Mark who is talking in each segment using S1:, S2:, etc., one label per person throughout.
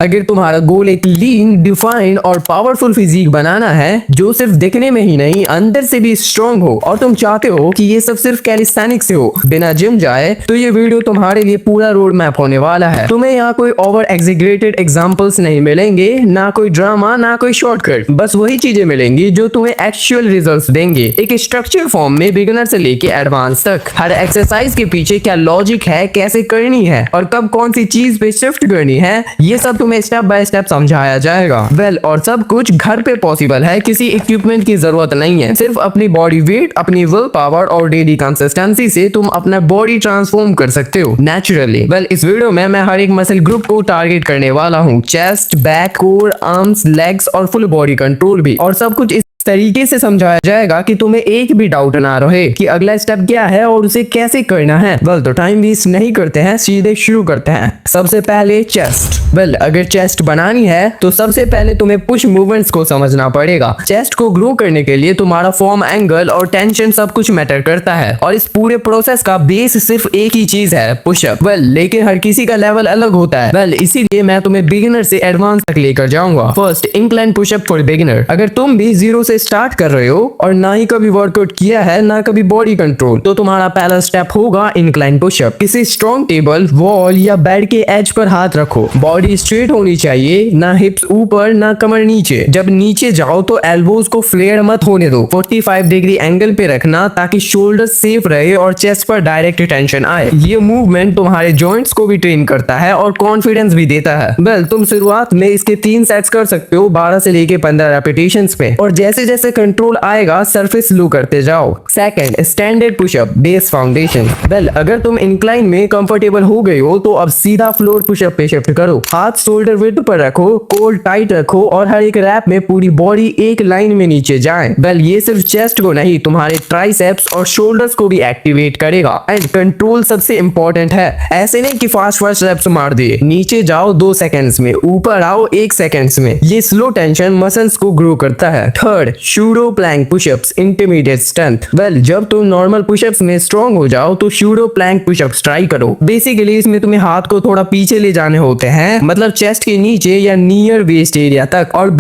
S1: अगर तुम्हारा गोल एक लीन, डिफाइंड और पावरफुल फिजिक बनाना है जो सिर्फ दिखने में ही नहीं अंदर से भी स्ट्रांग हो, और तुम चाहते हो कि ये सब सिर्फ कैलिस्थेनिक्स से हो बिना जिम जाए, तो ये वीडियो तुम्हारे लिए पूरा रोड मैप होने वाला है। तुम्हें यहाँ कोई ओवर एग्जीग्रेटेड एग्जांपल्स नहीं मिलेंगे, ना कोई ड्रामा, ना कोई शॉर्टकट। बस वही चीजें मिलेंगी जो तुम्हें एक्चुअल रिजल्ट्स देंगे, एक स्ट्रक्चर फॉर्म में, बिगिनर से लेके एडवांस तक। हर एक्सरसाइज के पीछे क्या लॉजिक है, कैसे करनी है और कब कौन सी चीज पे शिफ्ट करनी है, ये सब तुम्हें स्टेप बाय स्टेप समझाया जाएगा। और सब कुछ घर पे पॉसिबल है, किसी इक्विपमेंट की जरूरत नहीं है। सिर्फ अपनी बॉडी वेट, अपनी विल पावर और डेली कंसिस्टेंसी से तुम अपना बॉडी ट्रांसफॉर्म कर सकते हो नेचुरली। इस वीडियो में मैं हर एक मसल ग्रुप को टारगेट करने वाला हूँ, chest, back, core, arms, legs और फुल बॉडी कंट्रोल भी, और सब कुछ तरीके से समझाया जाएगा कि तुम्हें एक भी डाउट ना रहे कि अगला स्टेप क्या है और उसे कैसे करना है। तो टाइम वेस्ट नहीं करते हैं, सीधे शुरू करते हैं। सबसे पहले चेस्ट। अगर चेस्ट बनानी है तो सबसे पहले तुम्हें पुश मूवमेंट्स को समझना पड़ेगा। चेस्ट को ग्रो करने के लिए तुम्हारा फॉर्म, एंगल और टेंशन सब कुछ मैटर करता है, और इस पूरे प्रोसेस का बेस सिर्फ एक ही चीज है, पुशअप। लेकिन हर किसी का लेवल अलग होता है। इसीलिए मैं तुम्हें बिगिनर से एडवांस तक लेकर जाऊंगा। First, incline pushup for beginner. अगर तुम भी जीरो से स्टार्ट कर रहे हो और ना ही कभी वर्कआउट किया है, ना कभी बॉडी कंट्रोल, तो तुम्हारा पहला स्टेप होगा इंक्लाइन पुशअप। किसी स्ट्रॉन्ग टेबल, वॉल या बेड के एज पर हाथ रखो। बॉडी स्ट्रेट होनी चाहिए, ना हिप्स ऊपर ना कमर नीचे। जब नीचे जाओ तो एल्बोज को फ्लेयर मत होने दो। 45 डिग्री एंगल पे रखना ताकि शोल्डर सेफ रहे और चेस्ट पर डायरेक्ट टेंशन आए। ये मूवमेंट तुम्हारे जॉइंट्स को भी ट्रेन करता है और कॉन्फिडेंस भी देता है। तुम शुरुआत में इसके 3 सेट्स कर सकते हो, 12 से लेके 15 रेपिटेशंस पे, और जैसे जैसे कंट्रोल आएगा सरफेस लो करते जाओ। Second, standard pushup, base foundation. अगर तुम इंक्लाइन में कंफर्टेबल हो गए हो तो अब सीधा फ्लोर पुशअप पे शिफ्ट करो। हाथ शोल्डर विड्थ पर रखो, कोर टाइट रखो और हर एक रैप में पूरी बॉडी एक लाइन में नीचे जाए। ये सिर्फ चेस्ट को नहीं, तुम्हारे ट्राइसेप्स और शोल्डर्स को भी एक्टिवेट करेगा। एंड कंट्रोल सबसे इंपॉर्टेंट है। ऐसे नहीं कि फास्ट रेप्स मार दिए, नीचे जाओ 2 सेकंड्स में, ऊपर आओ 1 सेकंड्स में। ये स्लो टेंशन मसल्स को ग्रो करता है। Third, pseudo plank pushups, intermediate strength. जब तुम नॉर्मल पुशअप्स में स्ट्रांग हो जाओ तो शूडो प्लैंक पुशअप्स ट्राई करो। बेसिकली इसमें तुम्हें हाथ को थोड़ा पीछे ले जाने होते हैं, मतलब चेस्ट के नीचे या नियर वेस्ट एरिया तक, और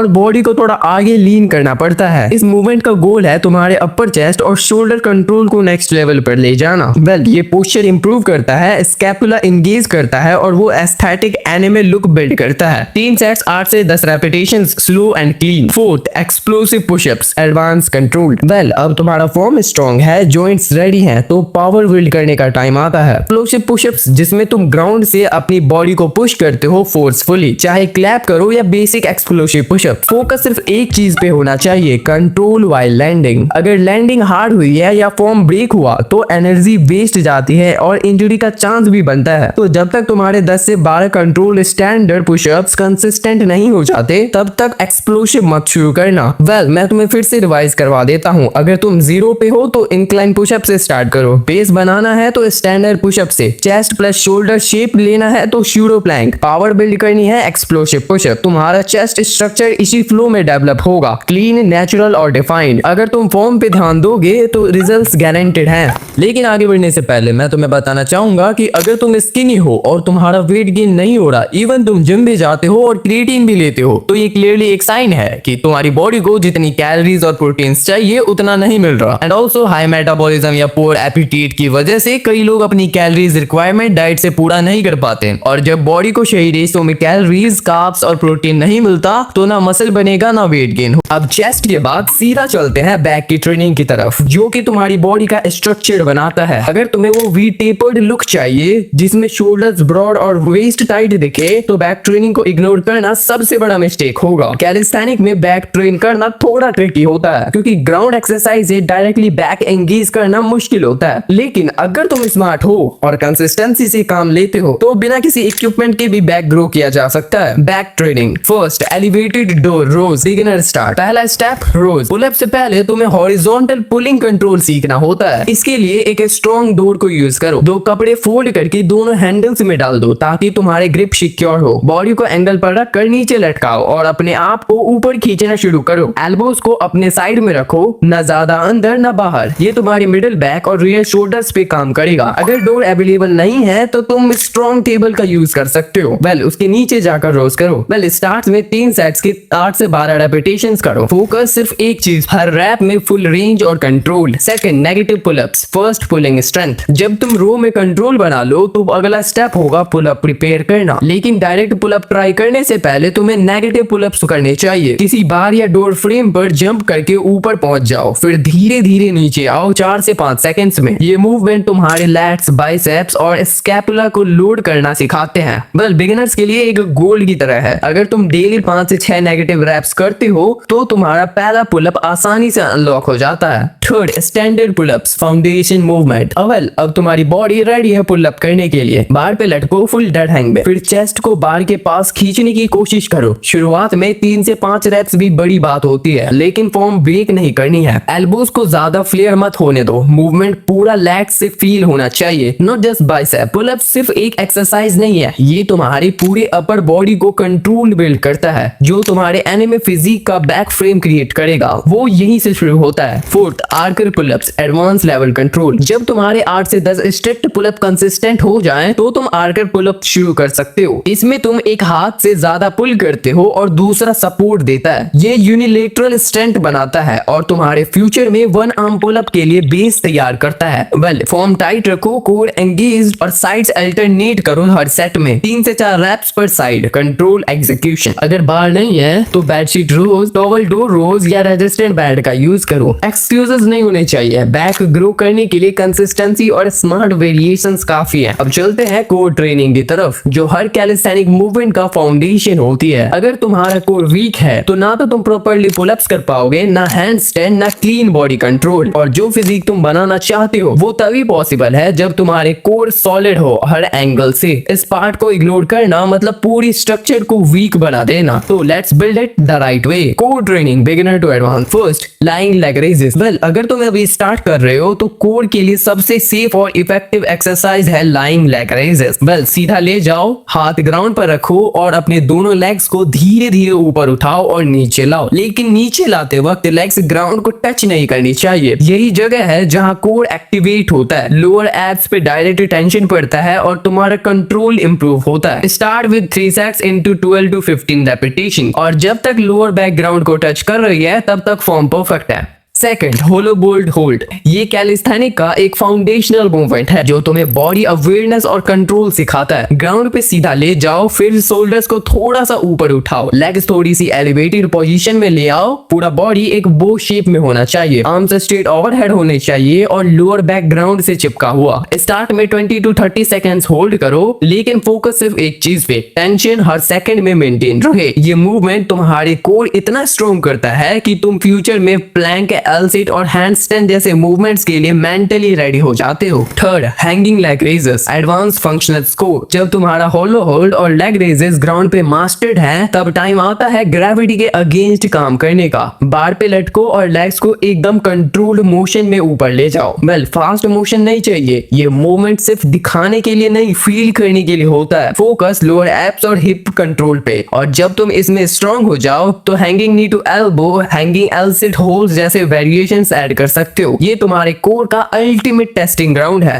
S1: बॉडी को थोड़ा आगे लीन करना पड़ता है। इस मूवमेंट का गोल है तुम्हारे अपर चेस्ट और शोल्डर कंट्रोल को नेक्स्ट लेवल पर ले जाना। ये पोस्चर इंप्रूव करता है, स्कैपुला एंगेज करता है और वो एस्थेटिक एनिमल लुक बिल्ड करता है। 3 सेट्स 8 से 10 repetitions, slow and clean. Fourth, explosive pushups, advance control. अब तुम्हारा फॉर्म स्ट्रांग है, जॉइंट्स रेडी हैं, तो पावर बिल्ड करने का टाइम आता है। एक्सप्लोसिव पुशअप्स जिसमें तुम ग्राउंड से अपनी बॉडी को पुश करते हो फोर्सफुली, चाहे क्लैप करो या बेसिक एक्सप्लोसिव पुशअप। फोकस सिर्फ एक चीज पे होना चाहिए, कंट्रोल व्हाइल लैंडिंग। अगर लैंडिंग हार्ड हुई है या फॉर्म ब्रेक हुआ तो एनर्जी वेस्ट जाती है और इंजरी का चांस भी बनता है। तो जब तक तुम्हारे 10 से 12 कंट्रोल स्टैंडर्ड पुशअप्स कंसिस्टेंट नहीं हो जाते तब तक एक्सप्लोसिव मत शुरू करना। मैं तुम्हें फिर से रिवाइज करवा देता हूँ। अगर तुम 0 पे हो तो इंक्लाइन पुशअप से स्टार्ट करो। बेस बनाना है तो स्टैंडर्ड पुशअप से। चेस्ट प्लस शोल्डर शेप लेना है तो शूडो प्लैंक। पावर बिल्ड करनी है एक्सप्लोसिव पुशअप। तुम्हारा चेस्ट स्ट्रक्चर इसी फ्लो में डेवलप होगा, क्लीन, नेचुरल और डिफाइंड। अगर तुम फॉर्म पे ध्यान दोगे तो रिजल्ट्स गारंटेड हैं। लेकिन आगे बढ़ने से पहले मैं तुम्हें बताना चाहूंगा कि अगर तुम स्किनी हो और तुम्हारा वेट गेन नहीं हो रहा, इवन तुम जिम भी जाते हो और क्रिएटिन भी लेते हो, तो ये क्लियरली एक साइन है कि तुम्हारी बॉडी को जितनी कैलोरीज और प्रोटीन्स चाहिए उतना नहीं मिल रहा। एंड ऑल्सो हाई मेटाबॉलिज्म या पुअर एपेटाइट की वजह से कई लोग अपनी कैलोरीज रिक्वायरमेंट डाइट से पूरा नहीं कर पाते, और जब बॉडी को सही रेशो में कैलोरीज, कार्ब्स और प्रोटीन नहीं मिलता तो ना मसल बनेगा ना वेट गेन हो। अब चेस्ट के बाद सीधा चलते हैं बैक की ट्रेनिंग की तरफ, जो कि तुम्हारी बॉडी का स्ट्रक्चर बनाता है। अगर तुम्हें वो वी टेपर्ड लुक चाहिए जिसमें शोल्डर्स ब्रॉड और वेस्ट टाइट दिखे, तो बैक ट्रेनिंग को इग्नोर करना सबसे बड़ा मिस्टेक होगा। कैलिस्थेनिक में बैक ट्रेन करना थोड़ा ट्रिकी होता है क्योंकि ground exercise directly back engage करना मुश्किल होता है। लेकिन अगर तुम स्मार्ट हो और कंसिस्टेंसी से काम लेते हो तो बिना किसी इक्विपमेंट के भी बैक ग्रो किया जा सकता है। Back training. First, elevated door rows, beginner start. पहला स्टेप रोज। पुल अप से पहले तुम्हें हॉरिजॉन्टल पुलिंग कंट्रोल सीखना होता है। इसके लिए एक स्ट्रॉन्ग डोर को यूज करो। 2 कपड़े फोल्ड करके दोनों हैंडल्स में डाल दो ताकि तुम्हारे ग्रिप सिक्योर हो। बॉडी को एंगल पर रख कर नीचे लटकाओ और अपने आप को ऊपर खींचना शुरू करो। एल्बोस को अपने साइड में रखो, ना ज्यादा अंदर ना बाहर। ये तुम्हारी मिडिल बैक और रियर शोल्डर्स पे काम करेगा। अगर डोर अवेलेबल नहीं है तो तुम स्ट्रॉन्ग टेबल का यूज कर सकते हो। उसके नीचे जाकर रोज करो। स्टार्ट में 3 सेट्स की 8 से 12 रेपिटेशंस करो। फोकस सिर्फ एक चीज, हर रैप में फुल रेंज और control. Second, negative pullups. First, pulling strength. जब तुम रो में कंट्रोल बना लो तो अगला स्टेप होगा पुलअप प्रिपेयर करना। लेकिन डायरेक्ट पुलअप ट्राई करने से पहले तुम्हें नेगेटिव पुलअप्स करने चाहिए। किसी बार या डोर फ्रेम पर जंप करके ऊपर पहुंच जाओ, फिर धीरे धीरे नीचे आओ 4 से 5 सेकंड्स में। ये मूवमेंट तुम्हारे लैट्स, बाइसेप्स और स्कैपुला को लोड करना सिखाते हैं। बिगिनर्स के लिए एक गोल्ड की तरह है। अगर तुम डेली 5 से 6 नेगेटिव रैप्स करते हो तो तुम्हारा पहला पुलअप आसानी से अनलॉक हो जाता है। Third, standard pullups, foundation movement. अब तुम्हारी बॉडी रेडी है पुलअप करने के लिए। बार पे लटको फुल डेड हैंग में, फिर चेस्ट को बार के पास खींचने की कोशिश करो। शुरुआत में 3 से 5 रैप्स भी बड़ी बात होती है, लेकिन फॉर्म ब्रेक नहीं करनी है। एल्बोस को ज्यादा फ्लेयर मत होने दो। मूवमेंट पूरा लैट से फील होना चाहिए, नॉट जस्ट बाइसेप। पुलअप सिर्फ एक एक्सरसाइज नहीं है, ये तुम्हारी पूरे अपर बॉडी को कंट्रोल बिल्ड करता है, जो तुम्हारे एनिमे फिजिक का बैक फ्रेम क्रिएट करेगा। वो यहीं से शुरू होता है। Fourth, archer pullups, advance level control. जब तुम्हारे 8 से 10 स्ट्रिक्ट पुलअप कंसिस्टेंट हो जाएं, तो तुम आर्कर पुलअप शुरू कर सकते हो। इसमें तुम एक हाथ से ज्यादा पुल करते हो और दूसरा सपोर्ट देता है। ये यूनिलेटरल स्ट्रेंथ बनाता है और तुम्हारे फ्यूचर में 1 आर्म पुलअप के लिए बेस तैयार करता है। फॉर्म टाइट रखो, कोर एंगेज्ड और साइड्स अल्टरनेट करो हर सेट में। 3 से 4 रैप्स पर साइड, कंट्रोल एग्जीक्यूशन। अगर बार नहीं है तो बेडशीट रोज, टॉवल डोर रोज या रेजिस्टेंट बेड का यूज करो। एक्सक्यूजेस नहीं होने चाहिए। बैक ग्रो करने के लिए कंसिस्टेंसी और स्मार्ट वेरिएशंस काफी है। अब चलते हैं कोर ट्रेनिंग की तरफ, जो हर कैलिस्थेनिक मूवमेंट का फाउंडेशन होती है। अगर तुम्हारा कोर वीक है तो ना तो तुम प्रॉपर्ली पुलअप्स कर पाओगे, ना हैंड स्टैंड, ना क्लीन बॉडी कंट्रोल। और जो फिजिक तुम बनाना चाहते हो वो तभी पॉसिबल है जब तुम्हारे कोर सॉलिड हो हर एंगल से। इस पार्ट को इग्नोर करना मतलब पूरी स्ट्रक्चर को वीक बना देना। तो let's build it the right way. Core training, beginner to advance. First, lying leg raises. अगर तुम अभी स्टार्ट कर रहे हो तो कोर के लिए सबसे सेफ और इफेक्टिव एक्सरसाइज है लाइंग लेग रेजेस। सीधा ले जाओ, हाथ ग्राउंड पर रखो और अपने दोनों लेग्स को धीरे धीरे ऊपर उठाओ और नीचे लाओ। लेकिन नीचे लाते वक्त लेग्स ग्राउंड को टच नहीं करनी चाहिए। यही जगह है जहां कोर एक्टिवेट होता है, लोअर एब्स पे डायरेक्ट टेंशन पड़ता है और तुम्हारा कंट्रोल इंप्रूव होता है। Start with 3 sets into 12 to 15 repetition और जब तक लोअर बैक ग्राउंड को टच कर रही है तब तक फॉर्म परफेक्ट है। सेकंड, होलो बोल्ट होल्ड। ये कैलिस्थेनिक का एक फाउंडेशनल मूवमेंट है जो तुम्हें बॉडी अवेयरनेस और कंट्रोल सिखाता है। ग्राउंड पे सीधा ले जाओ, फिर शोल्डर्स को थोड़ा सा ऊपर उठाओ, लेग्स थोड़ी सी एलिवेटेड पोजीशन में ले आओ। पूरा बॉडी एक बो शेप में होना चाहिए, आर्म्स स्ट्रेट ओवरहेड होने चाहिए और लोअर बैक ग्राउंड से चिपका हुआ। स्टार्ट में 20 to 30 सेकंड्स होल्ड करो, लेकिन फोकस सिर्फ एक चीज पे, टेंशन हर सेकंड में मेंटेन रहे। ये मूवमेंट तुम्हारे कोर इतना स्ट्रॉन्ग करता है कि तुम फ्यूचर में प्लैंक, एल सिट और हैंडस्टैंड जैसे मूवमेंट्स के लिए मेंटली रेडी हो जाते हो। Third, hanging leg raises, advance functional score. जब तुम्हारा होलो होल्ड और लेग रेजेस ग्राउंड पे मास्टर्ड है, तब टाइम आता है ग्रेविटी के अगेंस्ट काम करने का। बार पे लटको और लेग्स को एकदम कंट्रोल्ड मोशन में ऊपर ले जाओ। फास्ट मोशन नहीं चाहिए, ये मूवमेंट सिर्फ दिखाने के लिए नहीं, फील करने के लिए होता है। फोकस लोअर एब्स और हिप कंट्रोल पे। और जब तुम इसमें स्ट्रॉन्ग हो जाओ तो hanging knee to elbow, hanging L sit holds जैसे वेरिएशंस ऐड कर सकते हो। ये तुम्हारे कोर का अल्टीमेट टेस्टिंग ग्राउंड है।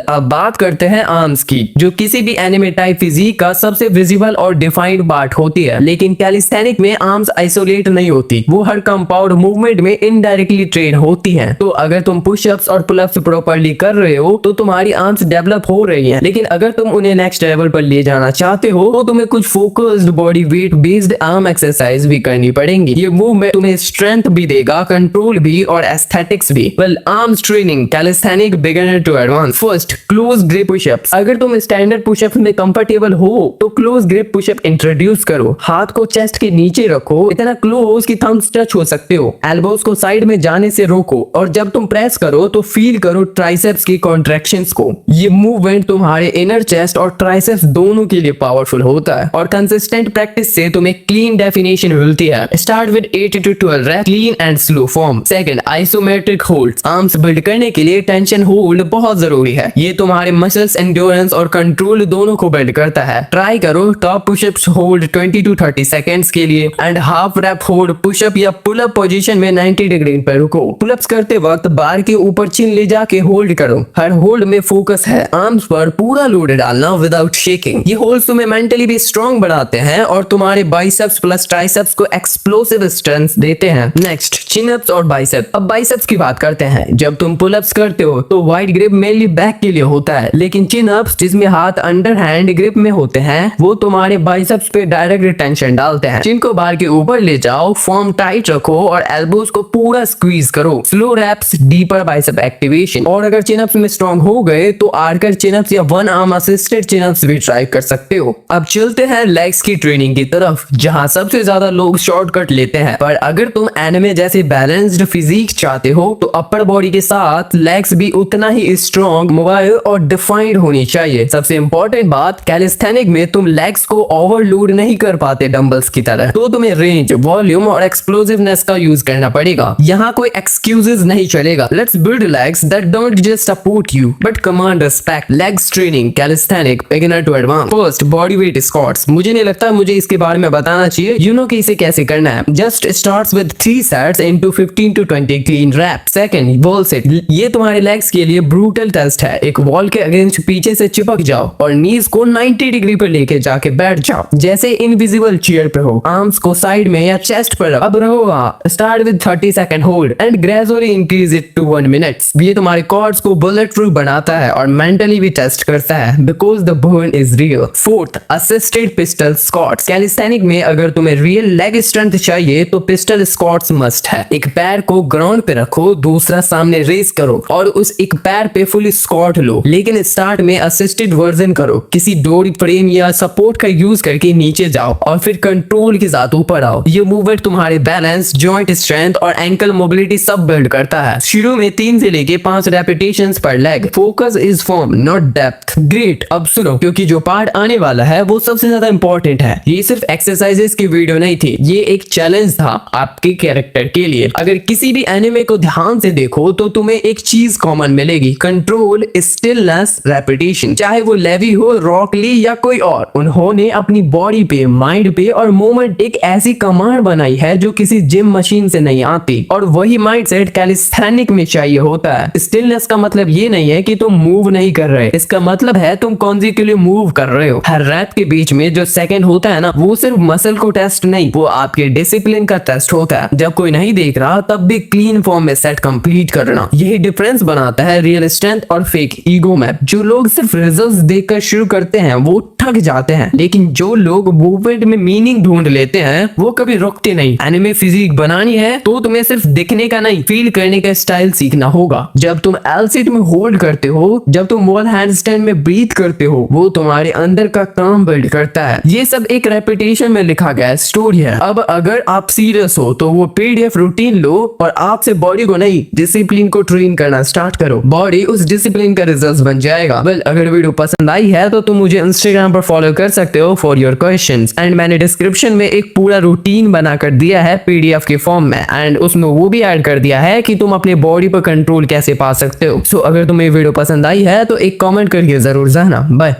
S1: अब बात करते हैं आर्म्स की, जो किसी भी एनिमे टाइप फिजिक का सबसे विजिबल और डिफाइंड पार्ट होती है। लेकिन कैलिस्थेनिक में आर्म्स आइसोलेट नहीं होती, वो हर कंपाउंड मूवमेंट में इनडायरेक्टली ट्रेन होती हैं। तो अगर तुम पुशअप्स और पुलअप्स प्रॉपर्ली कर रहे हो तो तुम्हारी आर्म्स डेवलप हो रही हैं। लेकिन अगर तुम उन्हें नेक्स्ट लेवल पर ले जाना चाहते हो तो तुम्हें कुछ focused body weight based arm exercise भी करनी पड़ेंगी। ये मूवमेंट तुम्हें स्ट्रेंथ भी देगा, कंट्रोल भी और एस्थेटिक्स भी। Arms training, calisthenic beginner to advance. First, close grip pushups. अगर तुम स्टैंडर्ड पुशअप्स में कंफर्टेबल हो तो क्लोज ग्रिप पुशअप इंट्रोड्यूस करो। हाथ को चेस्ट के नीचे रखो, इतना क्लोज कि थंब्स टच हो सकते हो। एल्बोस को साइड में जाने से रोको और जब तुम प्रेस करो तो फील करो ट्राइसेप्स की कॉन्ट्रैक्शंस को। ये मूवमेंट तुम्हारे इनर चेस्ट और ट्राइसेप्स दोनों के लिए पावरफुल होता है और कंसिस्टेंट प्रैक्टिस से तुम्हें क्लीन डेफिनेशन मिलती है। Start with 8 to 12 rape, clean and slow form. Second, isometric hold. Arms build करने के लिए टेंशन होल्ड बहुत जरूरी है। ये तुम्हारे मसल्स, एंड्योरेंस और कंट्रोल दोनों को बिल्ड करता है। ट्राई करो top pushups hold 20 to 30 seconds के लिए and half rep hold pushup या पुल अप पोजीशन में 90 डिग्री पर रुको। पुलअप्स करते वक्त बार के ऊपर चिन ले जाके होल्ड करो। हर होल्ड में फोकस है आर्म्स पर पूरा लोड डालना विदाउट शेकिंग। ये होल्ड्स तुम्हें मेंटली भी स्ट्रॉन्ग बनाते हैं और तुम्हारे बाइसेप्स प्लस ट्राइसेप्स को एक्सप्लोसिव स्ट्रेंथ देते हैं। नेक्स्ट, चिन अप्स और बाइसेप। अब बाइसेप्स की बात करते हैं। जब तुम पुल अप्स करते हो तो वाइड ग्रिप मेनली बैक के लिए होता है, लेकिन चिन अप्स जिसमें हाथ अंडर हैंड ग्रिप में होते हैं वो तुम्हारे बाइसेप्स पे डायरेक्ट टेंशन डालते हैं। चिन को बार के ऊपर ले जाओ, फॉर्म टाइट रखो और एल्बोज को पूरा स्क्वीज करो। Slow reps, deeper bicep activation. और अगर चिन अप्स में स्ट्रॉन्ग हो गए तो आर्कर चिन अप्स या one arm assisted chin ups भी ट्राई कर सकते हो। अब चलते हैं लेग्स की ट्रेनिंग की तरफ, जहां सबसे ज्यादा लोग शॉर्टकट लेते हैं। पर अगर तुम एनिमे जैसे बैलेंस्ड फिजिक चाहते हो तो अपर बॉडी के साथ लेग्स भी उतना ही स्ट्रॉन्ग, मोबाइल और डिफाइंड होनी चाहिए। सबसे इंपॉर्टेंट बात, कैलिस्थेनिक में तुम लेग्स को ओवरलोड नहीं कर पाते डंबल्स की तरह, तो तुम्हें रेंज, वॉल्यूम और एक्सप्लोसिवनेस का यूज करना पड़ेगा। यहाँ कोई एक्सक्यूजेस नहीं चलेगा। Let's build legs that don't just support you but command respect. Legs training, calisthenic, beginner to advance. First, body weight squats. मुझे नहीं लगता मुझे इसके बारे में बताना चाहिए, यू नो कि इसे कैसे करना है। Just starts with 3 sets into 15 to 20 clean rep. Second, wall sit. ये तुम्हारे लेग्स के लिए ब्रूटल टेस्ट है। एक वॉल के अगेंस्ट पीछे से चिपक जाओ और नीज को 90 डिग्री पर लेके जाके बैठ जाओ जैसे इनविजिबल चेयर पे हो। आर्म्स को साइड में या चेस्ट पर अब रहो। Start with 30 second hold and gradually increase it to 1 minute. ये तुम्हारे कॉर्ड्स को बुलेट प्रूफ बनाता है और मेंटली भी टेस्ट करता है because the burn is real. Fourth, assisted pistol squats. Calisthenic में अगर तुम्हें रियल लेग स्ट्रेंथ चाहिए तो पिस्टल स्क्वाट्स मस्ट है। एक पैर को ग्राउंड पे रखो, दूसरा सामने रेस करो और उस एक पैर पे फुल स्क्वाट लो, लेकिन स्टार्ट में असिस्टेड वर्जन करो। किसी डोरी फ्रेम या सपोर्ट का यूज करके नीचे जाओ और फिर कंट्रोल के साथ ऊपर आओ। ये मूवमेंट तुम्हारे बैलेंस, जॉइंट स्ट्रेंथ और एंकल मोबिलिटी सब बिल्ड करता है। शुरू में 3 से लेके 5 रेपिटेशंस पर leg. Focus is form not depth. Great, अब सुनो क्योंकि जो पार्ट आने वाला है वो सबसे ज्यादा इंपॉर्टेंट है। ये सिर्फ एक्सरसाइजेस की वीडियो नहीं थी, ये एक चैलेंज था आपके कैरेक्टर के लिए। अगर किसी भी एनिमे को ध्यान से देखो तो तुम्हें एक चीज कॉमन मिलेगी, कंट्रोल, स्टिलनेस, रेपिटेशन। चाहे वो लेवी हो, रॉक ली या कोई और, उन्होंने अपनी बॉडी पे, माइंड पे और मूवमेंट एक ऐसी कमांड बनाई है जो किसी जिम मशीन से नहीं आती। और वही माइंडसेट कैलिस्थेनिक में चाहिए होता है। स्टिलनेस का मतलब ये नहीं है कि तुम मूव नहीं कर रहे, इसका मतलब है तुम कॉन्जिक्यूटिव मूव कर रहे हो। हर रैप के बीच में जो सेकंड होता है ना, वो सिर्फ मसल को टेस्ट नहीं, वो आपके डिसिप्लिन का टेस्ट होता है। जब कोई नहीं देख रहा तब भी क्लीन फॉर्म में सेट कंप्लीट करना, यही डिफरेंस बनाता है रियल स्ट्रेंथ और फेक ईगो मैप। जो लोग सिर्फ रिजल्ट्स देखकर शुरू करते हैं वो थक जाते हैं, लेकिन जो लोग मूवमेंट में मीनिंग ढूंढ लेते हैं वो कभी रुकते नहीं। एनिमे फिजिक बनानी है तो तुम्हें सिर्फ दिखने का नहीं, फील करने का स्टाइल सीखना होगा। जब तुम एल सीट में होल्ड करते हो, जब तुम वॉल हैंडस्टैंड में ब्रीथ करते हो, वो तुम्हारे अंदर का काम बिल्ड करता है। ये सब एक रेपिटेशन में लिखा गया स्टोरी है। अब अगर आप सीरियस हो तो वो पीडीएफ रूटीन लो और आपसे बॉडी को नहीं, डिसिप्लिन को ट्रेन करना स्टार्ट करो। बॉडी उस डिसिप्लिन का रिजल्ट बन जाएगा। वेल, अगर वीडियो पसंद आई है तो तुम मुझे इंस्टाग्राम पर फॉलो कर सकते हो फॉर योर क्वेश्चंस। एंड मैंने डिस्क्रिप्शन में एक पूरा रूटीन बनाकर दिया है पीडीएफ के फॉर्म में, एंड उसमें वो भी ऐड कर दिया है कि तुम अपने बॉडी पर कंट्रोल कैसे पा सकते हो। सो अगर तुम्हें वीडियो पसंद आई है तो एक कमेंट करके जरूर जाना। बाय।